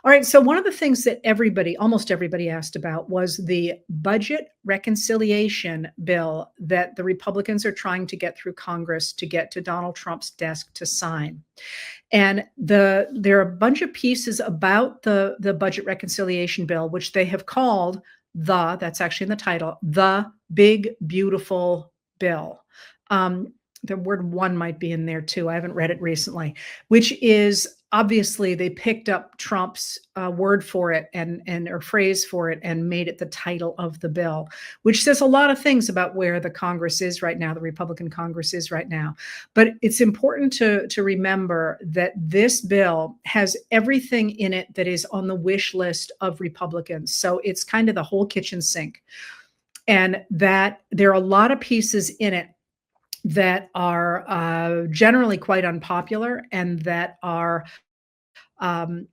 All right. So one of the things that almost everybody asked about was the budget reconciliation bill that the Republicans are trying to get through Congress to get to Donald Trump's desk to sign. And there are a bunch of pieces about the budget reconciliation bill, which they have called that's actually in the title, the big, beautiful bill. The word one might be in there too. I haven't read it recently, which is obviously they picked up Trump's word for it and or phrase for it and made it the title of the bill, which says a lot of things about where the Congress is right now, the Republican Congress is right now. But it's important to remember that this bill has everything in it that is on the wish list of Republicans. So it's kind of the whole kitchen sink, and that there are a lot of pieces in it that are generally quite unpopular and that are, some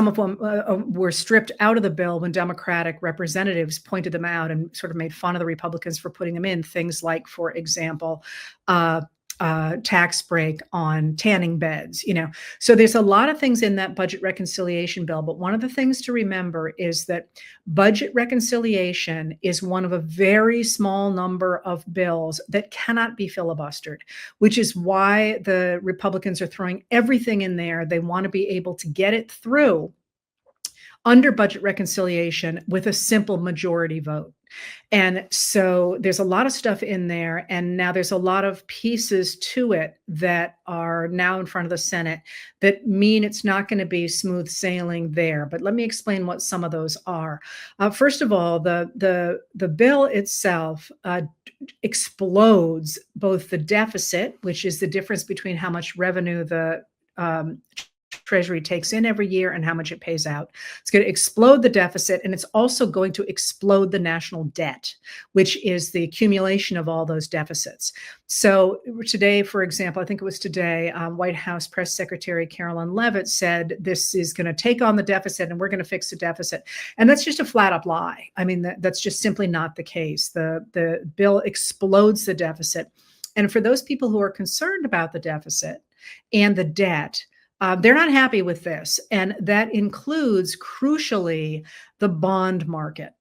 of them were stripped out of the bill when Democratic representatives pointed them out and sort of made fun of the Republicans for putting them in. Things like, for example, tax break on tanning beds. So there's a lot of things in that budget reconciliation bill, but one of the things to remember is that budget reconciliation is one of a very small number of bills that cannot be filibustered, which is why the Republicans are throwing everything in there. They want to be able to get it through under budget reconciliation with a simple majority vote. And so there's a lot of stuff in there. And now there's a lot of pieces to it that are now in front of the Senate that mean it's not going to be smooth sailing there. But let me explain what some of those are. First of all, the bill itself explodes both the deficit, which is the difference between how much revenue the Treasury takes in every year and how much it pays out. It's going to explode the deficit, and it's also going to explode the national debt, which is the accumulation of all those deficits. So today, for example, I think it was today, White House Press Secretary Carolyn Leavitt said this is going to take on the deficit and we're going to fix the deficit. And that's just a flat up lie. I mean, that's just simply not the case. The bill explodes the deficit. And for those people who are concerned about the deficit and the debt, they're not happy with this. And that includes, crucially, the bond market.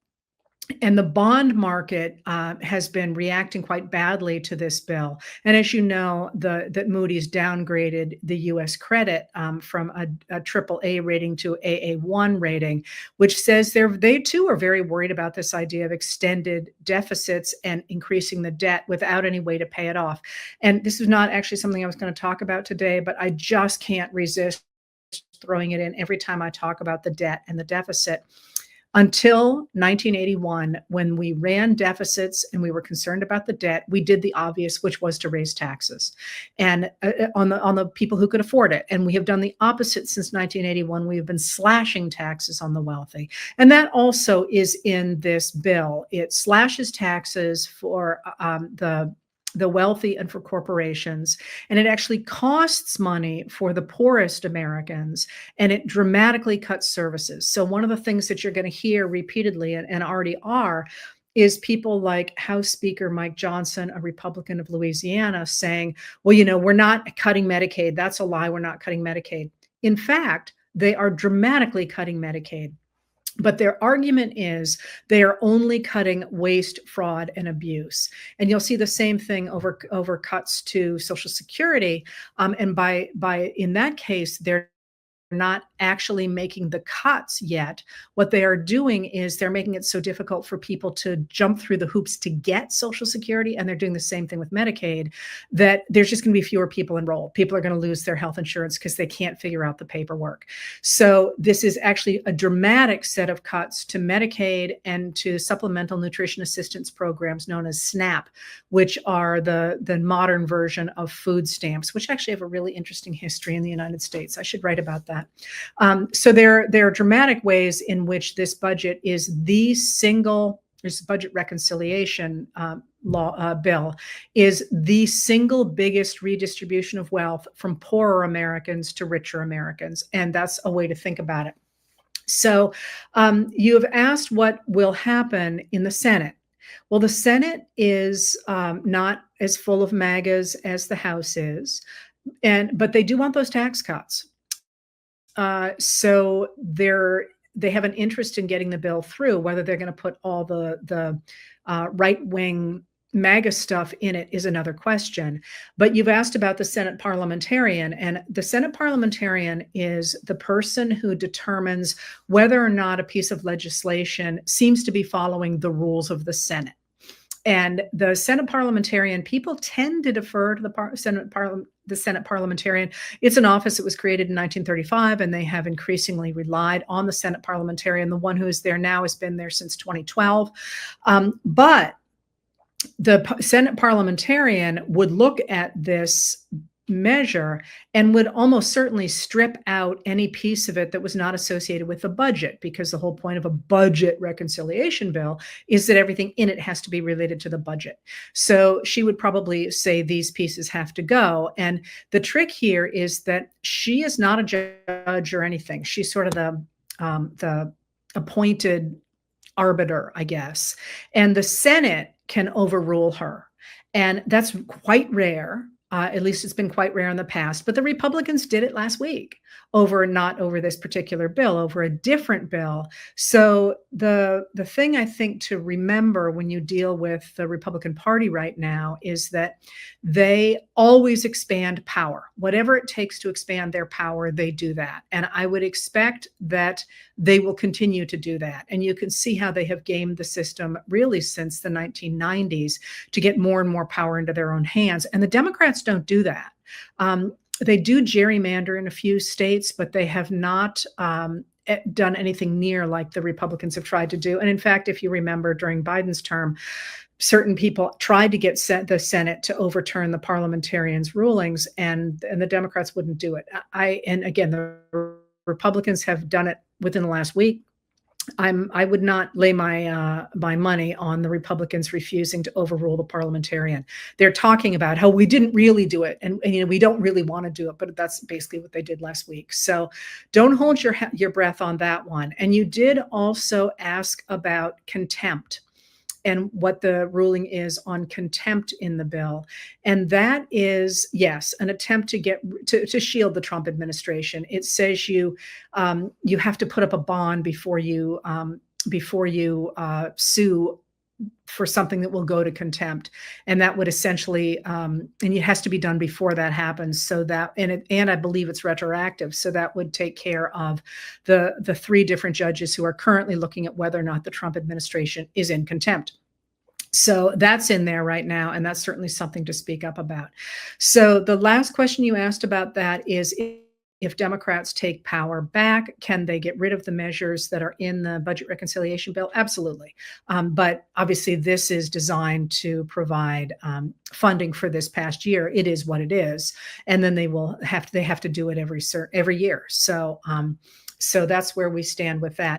And the bond market has been reacting quite badly to this bill. And as you know, that Moody's downgraded the U.S. credit from a triple A rating to AA1 rating, which says they too are very worried about this idea of extended deficits and increasing the debt without any way to pay it off. And this is not actually something I was going to talk about today, but I just can't resist throwing it in every time I talk about the debt and the deficit. Until 1981, when we ran deficits and we were concerned about the debt, we did the obvious, which was to raise taxes, and on the people who could afford it. And we have done the opposite since 1981. We have been slashing taxes on the wealthy, and that also is in this bill. It slashes taxes for the wealthy and for corporations. And it actually costs money for the poorest Americans, and it dramatically cuts services. So one of the things that you're going to hear repeatedly and already are is people like House Speaker Mike Johnson, a Republican of Louisiana, saying, well, we're not cutting Medicaid. That's a lie. We're not cutting Medicaid. In fact, they are dramatically cutting Medicaid. But their argument is they are only cutting waste, fraud, and abuse. And you'll see the same thing over cuts to Social Security. And by in that case, they're not actually making the cuts yet. What they are doing is they're making it so difficult for people to jump through the hoops to get Social Security, and they're doing the same thing with Medicaid, that there's just going to be fewer people enrolled. People are going to lose their health insurance because they can't figure out the paperwork. So this is actually a dramatic set of cuts to Medicaid and to supplemental nutrition assistance programs known as SNAP, which are the modern version of food stamps, which actually have a really interesting history in the United States. I should write about that. So there are dramatic ways in which this budget is this budget reconciliation bill is the single biggest redistribution of wealth from poorer Americans to richer Americans. And that's a way to think about it. So you have asked what will happen in the Senate. Well, the Senate is not as full of MAGAs as the House is, but they do want those tax cuts. So they have an interest in getting the bill through. Whether they're going to put all the right wing MAGA stuff in it is another question. But you've asked about the Senate parliamentarian, and the Senate parliamentarian is the person who determines whether or not a piece of legislation seems to be following the rules of the Senate. And the Senate parliamentarian, people tend to defer to the Senate parliamentarian. It's an office that was created in 1935, and they have increasingly relied on the Senate parliamentarian. The one who is there now has been there since 2012. But the Senate parliamentarian would look at this measure and would almost certainly strip out any piece of it that was not associated with the budget, because the whole point of a budget reconciliation bill is that everything in it has to be related to the budget. So she would probably say these pieces have to go. And the trick here is that she is not a judge or anything. She's sort of the appointed arbiter, I guess. And the Senate can overrule her. And that's quite rare. At least it's been quite rare in the past. But the Republicans did it last week not over this particular bill, over a different bill. So the thing I think to remember when you deal with the Republican Party right now is that they always expand power. Whatever it takes to expand their power, they do that. And I would expect that they will continue to do that. And you can see how they have gamed the system really since the 1990s to get more and more power into their own hands. And the Democrats don't do that. They do gerrymander in a few states, but they have not done anything near like the Republicans have tried to do. And in fact, if you remember during Biden's term, certain people tried to get the Senate to overturn the parliamentarians' rulings, and the Democrats wouldn't do it. And again, the Republicans have done it within the last week. I would not lay my money on the Republicans refusing to overrule the parliamentarian. They're talking about how we didn't really do it, and we don't really want to do it, but that's basically what they did last week. So don't hold your breath on that one. And you did also ask about contempt and what the ruling is on contempt in the bill. And that is, yes, an attempt to shield the Trump administration. It says you have to put up a bond before you sue for something that will go to contempt. And that would essentially, and it has to be done before that happens. So that, and I believe it's retroactive. So that would take care of the three different judges who are currently looking at whether or not the Trump administration is in contempt. So that's in there right now, and that's certainly something to speak up about. So the last question you asked about that is, if Democrats take power back, can they get rid of the measures that are in the budget reconciliation bill? Absolutely. But obviously, this is designed to provide funding for this past year. It is what it is, and then they have to do it every year. So that's where we stand with that.